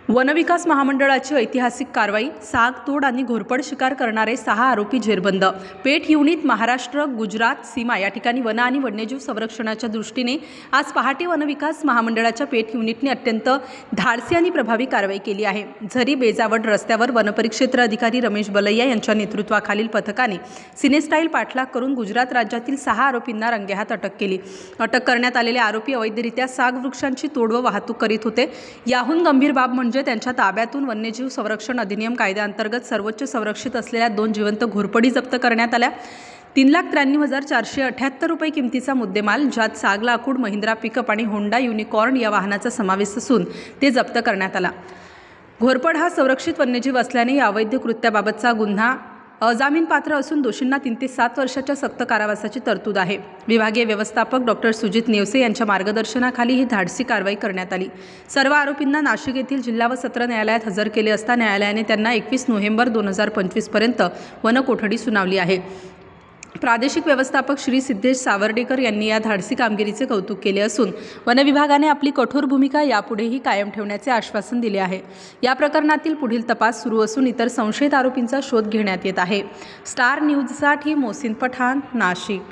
वनविकास महामंडळाची ऐतिहासिक कारवाई, साग, तोड आणि घोरपड शिकार करणारे 6 आरोपी जेरबंद। पेठ युनिट महाराष्ट्र गुजरात सीमा या ठिकाणी वन आणि वन्यजीव संरक्षणाच्या दृष्टीने आज पहाटे वनविकास महामंडळाच्या पेठ युनिटने अत्यंत धाडसी आणि प्रभावी कारवाई केली आहे। झरी बेजावड रस्त्यावर वनपरिक्षेत्र अधिकारी रमेश बलैया यांच्या नेतृत्वाखालील पथकाने सिनेस्टाईल पाठलाग करून गुजरात राज्यातील 6 आरोपींना रंगेहात अटक केली। अटक करण्यात आलेले आरोपी अवैधरित्या साग वृक्षांची तोड व वाहतूक करीत होते। याहून गंभीर बाब म्हणजे त्यांच्या ताब्यातून वन्यजीव संरक्षण अधिनियम कायद्याअंतर्गत सर्वोच्च संरक्षित असलेल्या 2 जिवंत घोरपडी जप्त करण्यात आल्या। 3,93,478 रुपये किमतीचा मुद्देमाल, ज्यात साग, लाकूड, महिंद्रा पिकअप आणि होंडा युनिकॉर्न या वाहनाचा समावेश असून ते जप्त करण्यात आला। घोरपड हा संरक्षित वन्यजीव असल्याने या अवैध कृत्याबाबतचा गुन्हा अजामीनपात्र असून दोषींना 3 ते 7 वर्षाच्या सक्त कारावासाची तरतूद आहे। विभागीय व्यवस्थापक डॉक्टर सुजित नेवसे यांच्या मार्गदर्शनाखाली ही धाडसी कारवाई करण्यात आली। सर्व आरोपींना नाशिक येथील जिल्हा व सत्र न्यायालयात हजर केले असता न्यायालयाने त्यांना 21 नोव्हेंबर 2025 पर्यंत वनकोठडी सुनावली आहे। प्रादेशिक व्यवस्थापक श्री सिद्धेश सावर्डेकर यांनी या धाडसी कामगिरीचे कौतुक केले असून वन विभागाने आपली कठोर भूमिका यापुढेही कायम ठेवण्याचे आश्वासन दिले आहे। या प्रकरणातील पुढील तपास सुरू असून इतर संशयित आरोपींचा शोध घेण्यात येत आहे। स्टार न्यूजसाठी मोहसिन पठाण, नाशिक।